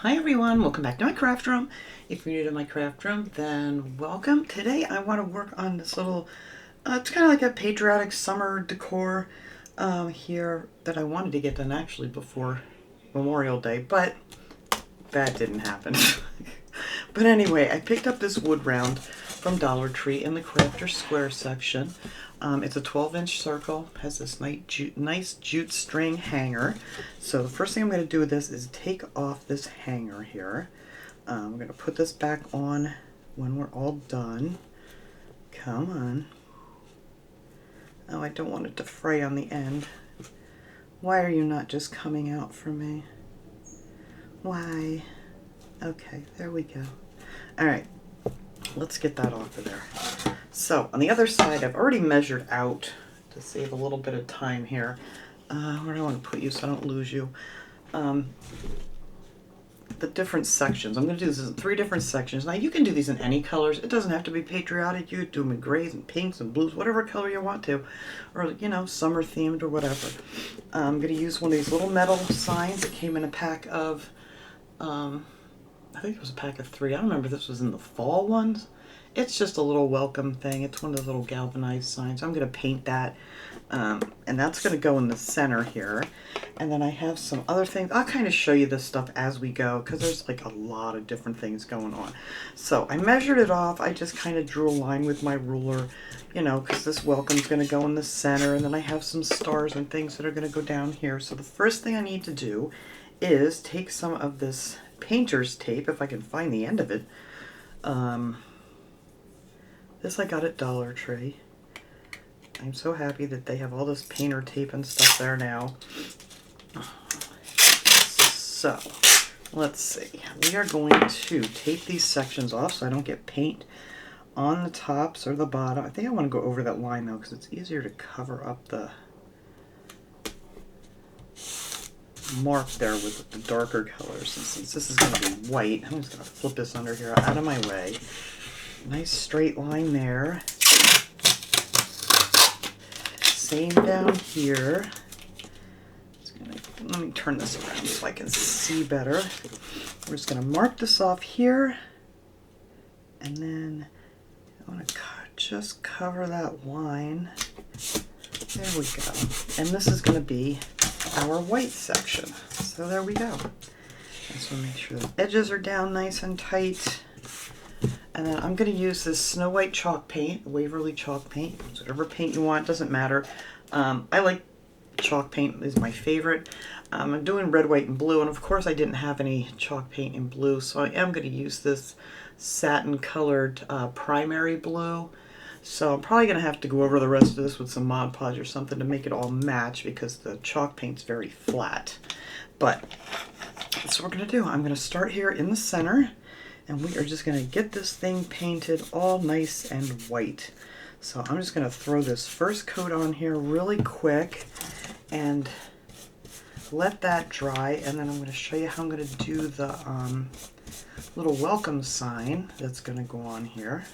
Hi everyone, welcome back to my craft room. If you're new to my craft room, then welcome. Today I want to work on this little, it's kind of like a patriotic summer decor here that I wanted to get done actually before Memorial Day, but that didn't happen. But anyway, I picked up this wood round from Dollar Tree in the Crafter Square section. It's a 12-inch circle, has this nice jute string hanger. So the first thing I'm going to do with this is take off this hanger here. I'm going to put this back on when we're all done. Come on. Oh, I don't want it to fray on the end. Why are you not just coming out for me? Why? Okay, there we go. All right, let's get that off of there. So on the other side, I've already measured out to save a little bit of time here. Where do I want to put you so I don't lose you? The different sections. I'm going to do this in 3 different sections. Now you can do these in any colors. It doesn't have to be patriotic. You could do them in grays and pinks and blues, whatever color you want to, or you know, summer themed or whatever. I'm going to use one of these little metal signs that came in a pack of, I think it was a pack of 3. I don't remember if this was in the fall ones. It's just a little welcome thing. It's one of those little galvanized signs. I'm going to paint that, and that's going to go in the center here. And then I have some other things. I'll kind of show you this stuff as we go because there's like a lot of different things going on. So I measured it off. I just kind of drew a line with my ruler, you know, because this welcome's going to go in the center. And then I have some stars and things that are going to go down here. So the first thing I need to do is take some of this painter's tape, if I can find the end of it. This I got at Dollar Tree. I'm so happy that they have all this painter tape and stuff there now. So, let's see. We are going to tape these sections off so I don't get paint on the tops or the bottom. I think I want to go over that line though because it's easier to cover up the mark there with the darker colors. And since this is going to be white, I'm just going to flip this under here out of my way. Nice straight line there. Same down here. Let me turn this around so I can see better. We're just going to mark this off here. And then I want to just cover that line. There we go. And this is going to be our white section. So there we go. Just want to make sure the edges are down nice and tight. And then I'm going to use this Snow White chalk paint, Waverly chalk paint. Whatever paint you want, doesn't matter. I like chalk paint, is my favorite. I'm doing red, white, and blue, and of course I didn't have any chalk paint in blue, so I am going to use this satin colored primary blue. So I'm probably going to have to go over the rest of this with some Mod Podge or something to make it all match because the chalk paint's very flat. But that's what we're going to do. I'm going to start here in the center. And we are just going to get this thing painted all nice and white. So I'm just going to throw this first coat on here really quick and let that dry. And then I'm going to show you how I'm going to do the little welcome sign that's going to go on here.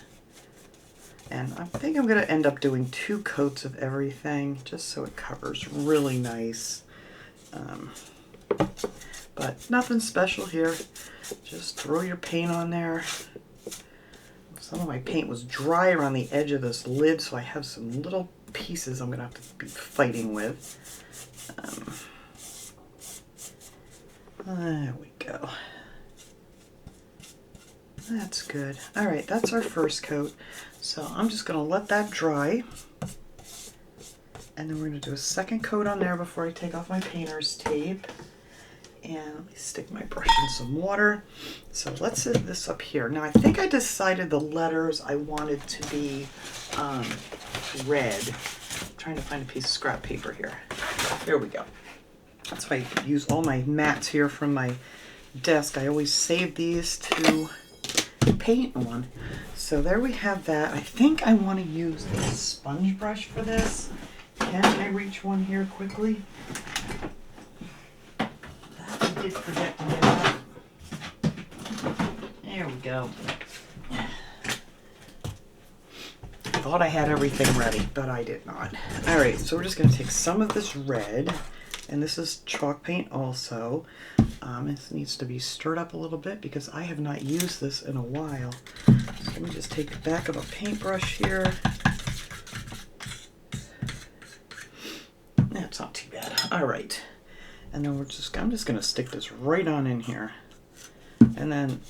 And I think I'm going to end up doing 2 coats of everything just so it covers really nice. But nothing special here. Just throw your paint on there. Some of my paint was dry around the edge of this lid, so I have some little pieces I'm going to have to be fighting with. There we go. That's good. Alright, that's our first coat. So I'm just going to let that dry. And then we're going to do a second coat on there before I take off my painter's tape. And let me stick my brush in some water. So let's set this up here. Now I think I decided the letters I wanted to be red. I'm trying to find a piece of scrap paper here. There we go. That's why I use all my mats here from my desk. I always save these to paint on. So there we have that. I think I want to use a sponge brush for this. Can I reach one here quickly? I did forget to do that. There we go. Thought I had everything ready, but I did not. Alright, so we're just going to take some of this red, and this is chalk paint also. This needs to be stirred up a little bit because I have not used this in a while. So let me just take the back of a paintbrush here. That's not too bad. All right. And then I'm just going to stick this right on in here. And then,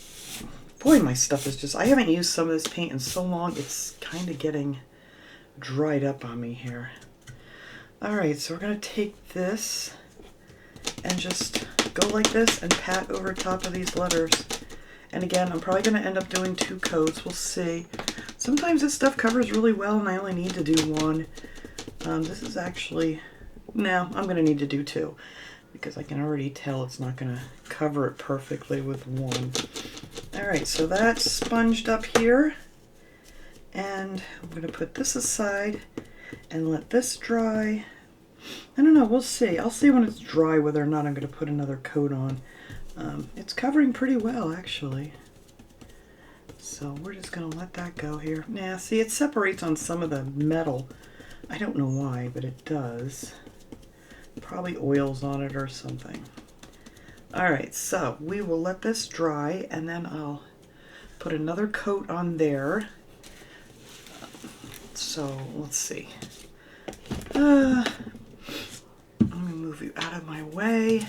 boy, my stuff is just, I haven't used some of this paint in so long, it's kind of getting dried up on me here. All right, so we're going to take this and just go like this and pat over top of these letters. And again, I'm probably going to end up doing 2 coats. We'll see. Sometimes this stuff covers really well and I only need to do 1. This is actually, no, I'm going to need to do 2 because I can already tell it's not going to cover it perfectly with 1. All right, so that's sponged up here. And I'm going to put this aside and let this dry. I don't know, we'll see. I'll see when it's dry whether or not I'm going to put another coat on. It's covering pretty well, actually. So we're just going to let that go here. Now, see, it separates on some of the metal. I don't know why, but it does. Probably oils on it or something. All right, so we will let this dry, and then I'll put another coat on there. So let's see. Let me move you out of my way.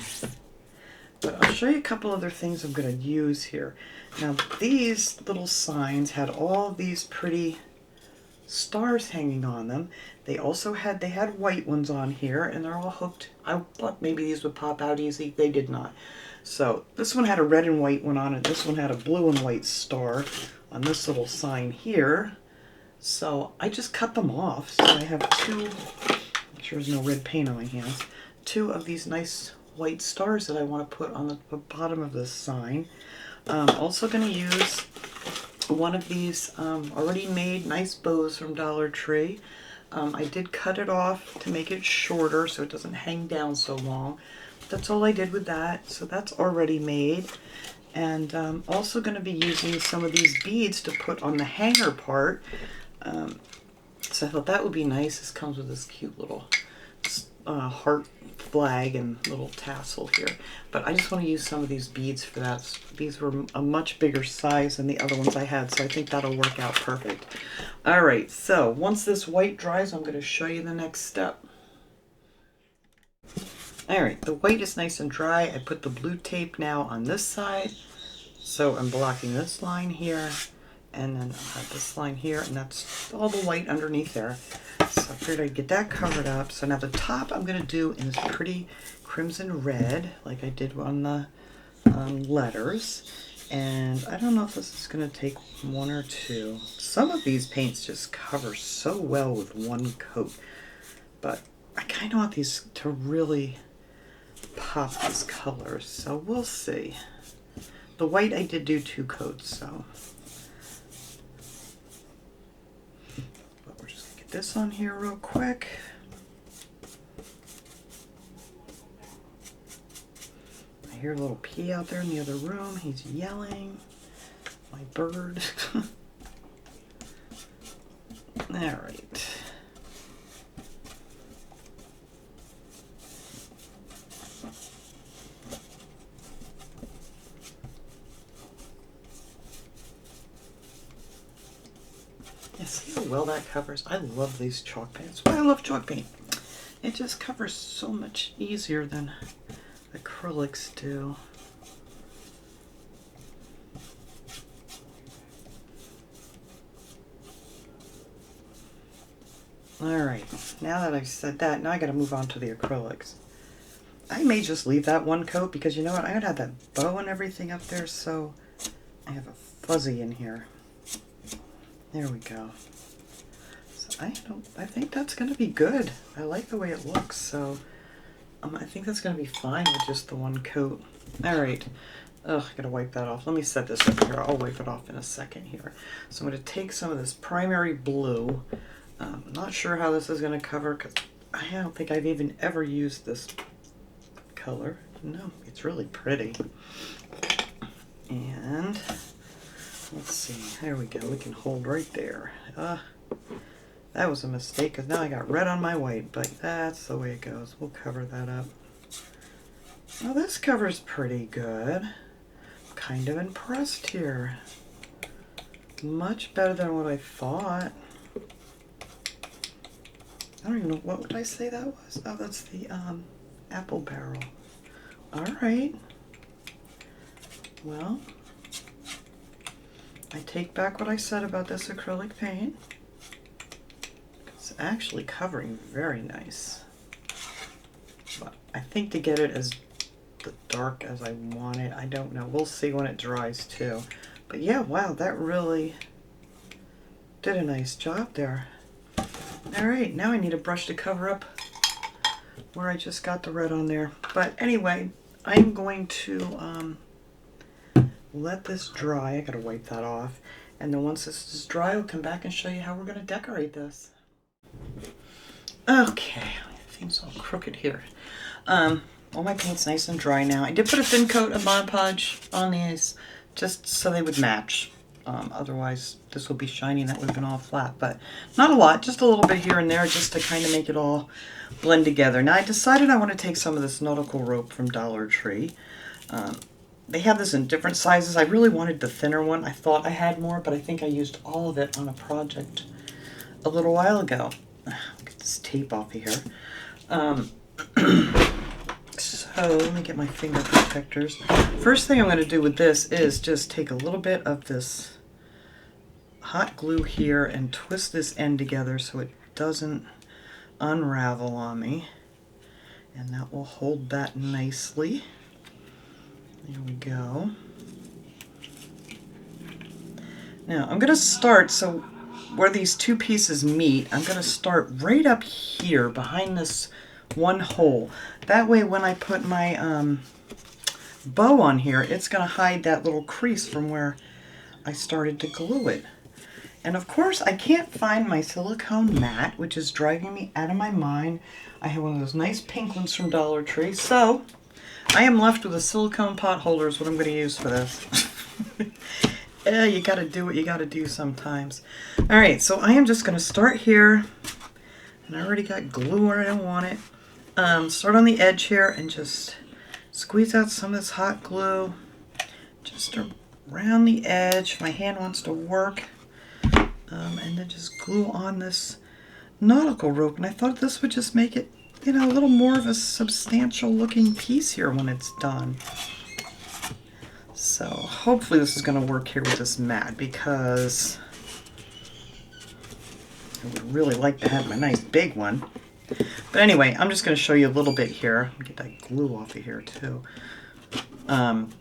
But I'll show you a couple other things I'm going to use here. Now these little signs had all these pretty stars hanging on them. They also had white ones on here, and they're all hooked. I thought maybe these would pop out easy. They did not. So this one had a red and white one on it. This one had a blue and white star on this little sign here. So I just cut them off. So I have 2, make sure there's no red paint on my hands, 2 of these nice white stars that I want to put on the bottom of this sign. Also going to use one of these already made nice bows from Dollar Tree. I did cut it off to make it shorter so it doesn't hang down so long. That's all I did with that. So that's already made. And also going to be using some of these beads to put on the hanger part. So I thought that would be nice. This comes with this cute little heart flag and little tassel here. But I just want to use some of these beads for that. These were a much bigger size than the other ones I had, so I think that'll work out perfect. All right, so once this white dries, I'm going to show you the next step. All right, the white is nice and dry. I put the blue tape now on this side. So I'm blocking this line here, and then I'll have this line here, and that's all the white underneath there. So I figured I'd get that covered up. So now the top I'm going to do in this pretty crimson red, like I did on the letters. And I don't know if this is going to take 1 or 2. Some of these paints just cover so well with 1 coat. But I kind of want these to really pop these colors. So we'll see. The white I did do 2 coats, so. But we're just going to get this on here real quick. I hear a little pea out there in the other room. He's yelling. My bird. All right. See how well that covers? I love these chalk paints. Why I love chalk paint. It just covers so much easier than acrylics do. Alright, now that I've said that, now I gotta move on to the acrylics. I may just leave that 1 coat because you know what? I gotta have that bow and everything up there, so I have a fuzzy in here. There we go. So I think that's going to be good. I like the way it looks, so I think that's going to be fine with just the 1 coat. All right. Ugh, I got to wipe that off. Let me set this up here. I'll wipe it off in a second here. So I'm going to take some of this primary blue. I'm not sure how this is going to cover because I don't think I've even ever used this color. No, it's really pretty. And let's see, there we go, we can hold right there. That was a mistake because now I got red on my white, but that's the way it goes. We'll cover that up. Well, this cover's pretty good. Kind of impressed here. Much better than what I thought. I don't even know, what would I say that was? Oh, that's the apple barrel. All right. Well, I take back what I said about this acrylic paint. It's actually covering very nice. But I think to get it as dark as I want it, I don't know. We'll see when it dries too. But yeah, wow, that really did a nice job there. All right, now I need a brush to cover up where I just got the red on there. But anyway, I'm going to let this dry. I gotta wipe that off. And then once this is dry, I'll come back and show you how we're gonna decorate this. Okay, things all crooked here. All my paint's nice and dry now. I did put a thin coat of Mod Podge on these just so they would match. Otherwise, this would be shiny and that would have been all flat. But not a lot, just a little bit here and there just to kind of make it all blend together. Now, I decided I want to take some of this nautical rope from Dollar Tree. They have this in different sizes. I really wanted the thinner one. I thought I had more, but I think I used all of it on a project a little while ago. Get this tape off of here. So let me get my finger protectors. First thing I'm going to do with this is just take a little bit of this hot glue here and twist this end together so it doesn't unravel on me. And that will hold that nicely. There we go. Now I'm going to start, so where these two pieces meet, I'm going to start right up here behind this one hole. That way when I put my bow on here, it's going to hide that little crease from where I started to glue it. And of course I can't find my silicone mat, which is driving me out of my mind. I have one of those nice pink ones from Dollar Tree, so I am left with a silicone pot holder is what I'm going to use for this. Yeah, you got to do what you got to do sometimes. All right, so I am just going to start here, and I already got glue where I don't want it. Start on the edge here and just squeeze out some of this hot glue just around the edge. If my hand wants to work, and then just glue on this nautical rope. And I thought this would just make it, you know, a little more of a substantial looking piece here when it's done. So hopefully this is going to work here with this mat, because I would really like to have my nice big one. But anyway, I'm just going to show you a little bit here. Get that glue off of here too. And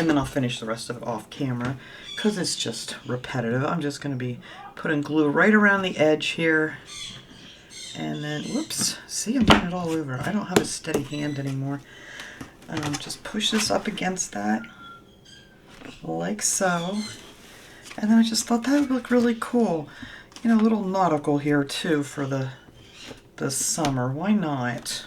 then I'll finish the rest of it off camera because it's just repetitive. I'm just going to be putting glue right around the edge here. And then, whoops, see, I'm getting it all over. I don't have a steady hand anymore. Just push this up against that, like so. And then I just thought that would look really cool. You know, a little nautical here too for the summer. Why not?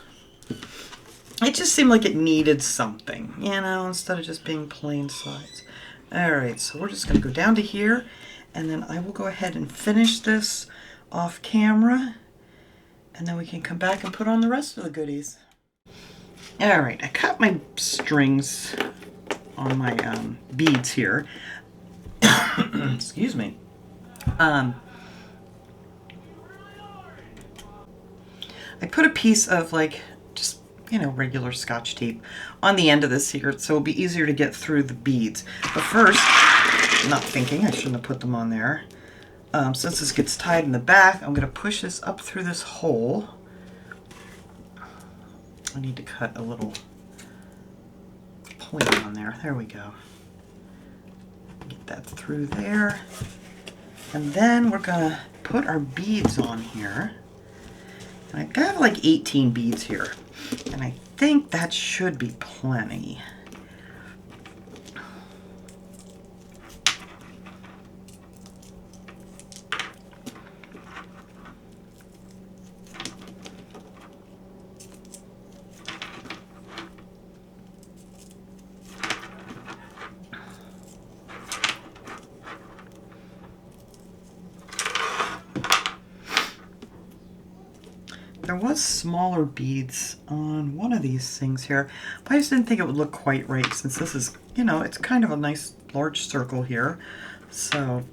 It just seemed like it needed something, you know, instead of just being plain sides. All right, so we're just going to go down to here, and then I will go ahead and finish this off camera, and then we can come back and put on the rest of the goodies. All right, I cut my strings on my beads here. Excuse me. I put a piece of, like, just, you know, regular Scotch tape on the end of this here, so it'll be easier to get through the beads. But first, not thinking I shouldn't have put them on there. Since this gets tied in the back, I'm going to push this up through this hole. I need to cut a little point on there. There we go. Get that through there. And then we're going to put our beads on here. And I have like 18 beads here. And I think that should be plenty. there was smaller beads on one of these things here, but I just didn't think it would look quite right since this is, you know, it's kind of a nice large circle here. So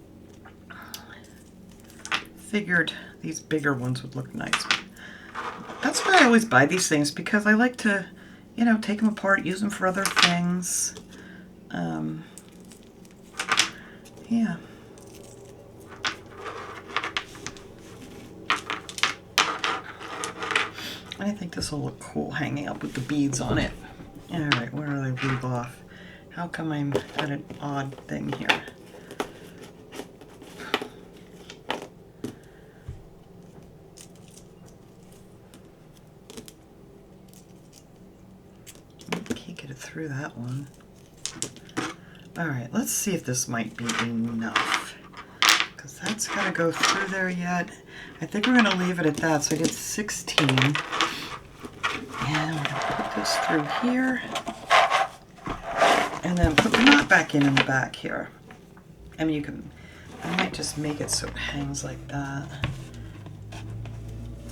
figured these bigger ones would look nice. That's why I always buy these things, because I like to, you know, take them apart, use them for other things. Yeah. I think this will look cool hanging up with the beads on it. Alright, where do they leave off? How come I'm at an odd thing here? I can't get it through that one. Alright, let's see if this might be enough. Because that's got to go through there yet. I think we're going to leave it at that. So I did 16. And we're going to put this through here. And then put the knot back in the back here. I mean, you can, I might just make it so it hangs like that.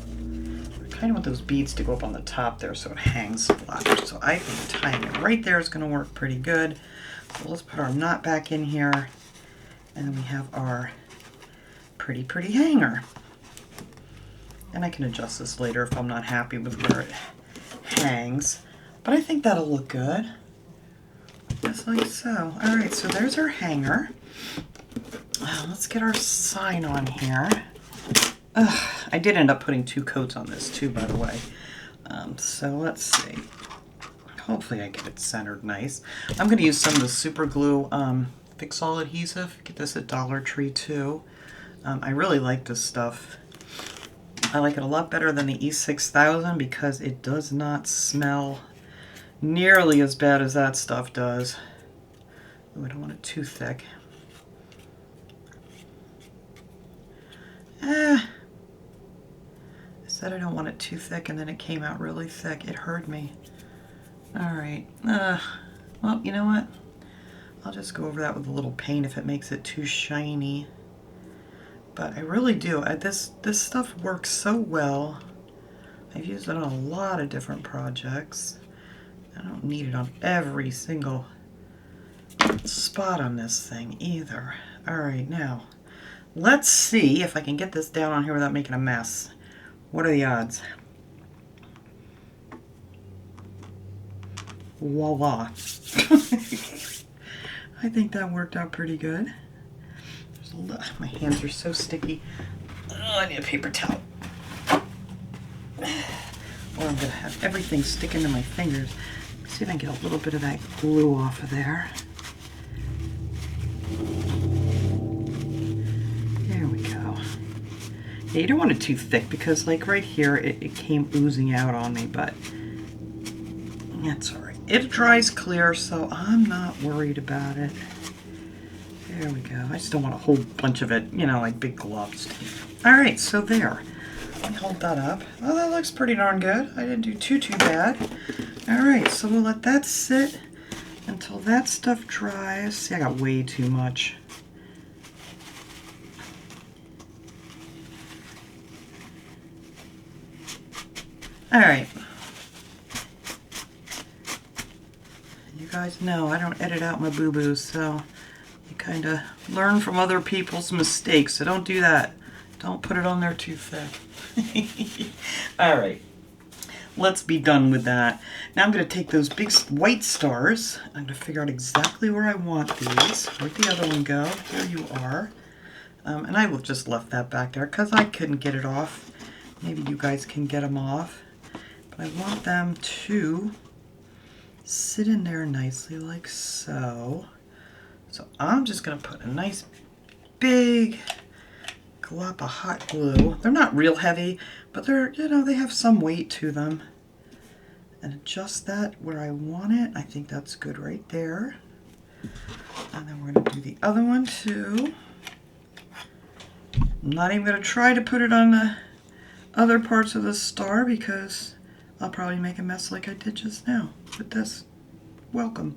I kind of want those beads to go up on the top there so it hangs flat. So I think tying it right there is going to work pretty good. So let's put our knot back in here. And then we have our pretty hanger. And I can adjust this later if I'm not happy with where it hangs. But I think that'll look good. Just like so. Alright, so there's our hanger. Let's get our sign on here. I did end up putting 2 coats on this too, by the way. So let's see. Hopefully I get it centered nice. I'm going to use some of the super glue Fix-All adhesive. Get this at Dollar Tree too. I really like this stuff. I like it a lot better than the E6000 because it does not smell nearly as bad as that stuff does. Ooh, I don't want it too thick. I said I don't want it too thick and then it came out really thick. It hurt me. Alright. Well, you know what? I'll just go over that with a little paint if it makes it too shiny. But I really do. This stuff works so well. I've used it on a lot of different projects. I don't need it on every single spot on this thing either. Alright, now let's see if I can get this down on here without making a mess. What are the odds? Voila. I think that worked out pretty good. My hands are so sticky. Oh, I need a paper towel. Or I'm going to have everything sticking to my fingers. Let's see if I can get a little bit of that glue off of there. There we go. Yeah, you don't want it too thick because like right here it came oozing out on me, but that's alright. It dries clear, so I'm not worried about it. There we go. I just don't want a whole bunch of it, you know, like big globs. Alright, so there. Let me hold that up. Oh, that looks pretty darn good. I didn't do too bad. Alright, so we'll let that sit until that stuff dries. See, I got way too much. Alright. You guys know I don't edit out my boo-boos, so you kind of learn from other people's mistakes, so don't do that. Don't put it on there too thick. Alright, let's be done with that. Now I'm going to take those big white stars. I'm going to figure out exactly where I want these. Where'd the other one go? Here you are. And I will just left that back there because I couldn't get it off. Maybe you guys can get them off. But I want them to sit in there nicely like so. So I'm just going to put a nice big glop of hot glue. They're not real heavy, but they're, you know, they have some weight to them. And adjust that where I want it. I think that's good right there. And then we're going to do the other one too. I'm not even going to try to put it on the other parts of the star because I'll probably make a mess like I did just now with this. Welcome.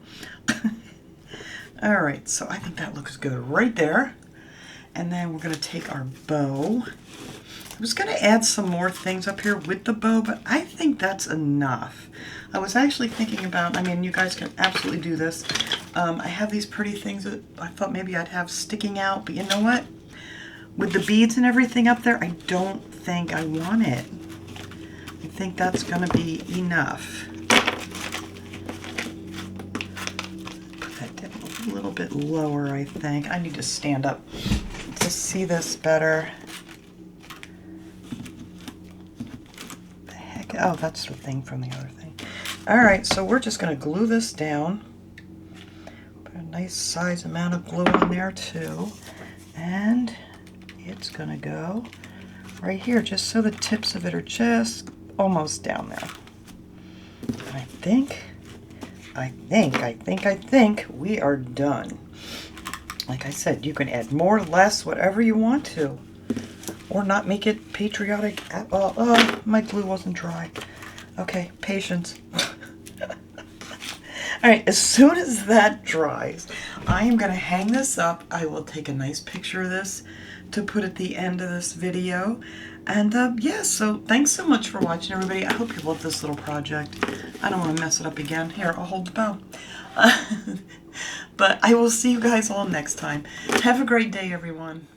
Alright, so I think that looks good right there. And then we're going to take our bow. was going to add some more things up here with the bow, but I think that's enough. I was actually thinking about, I mean, you guys can absolutely do this. I have these pretty things that I thought maybe I'd have sticking out, but you know what? With the beads and everything up there, I don't think I want it. I think that's going to be enough. Put that down a little bit lower, I think. I need to stand up to see this better. The heck? Oh, that's the thing from the other thing. All right, so we're just going to glue this down. Put a nice size amount of glue on there too. And it's going to go right here, just so the tips of it are just almost down there. And I think we are done. Like I said, you can add more, less, whatever you want to. Or not make it patriotic at all. Oh, my glue wasn't dry. Okay, patience. All right, as soon as that dries, I am going to hang this up. I will take a nice picture of this to put at the end of this video. And yeah, so thanks so much for watching, everybody. I hope you love this little project. I don't want to mess it up again. Here, I'll hold the bow. But I will see you guys all next time. Have a great day, everyone.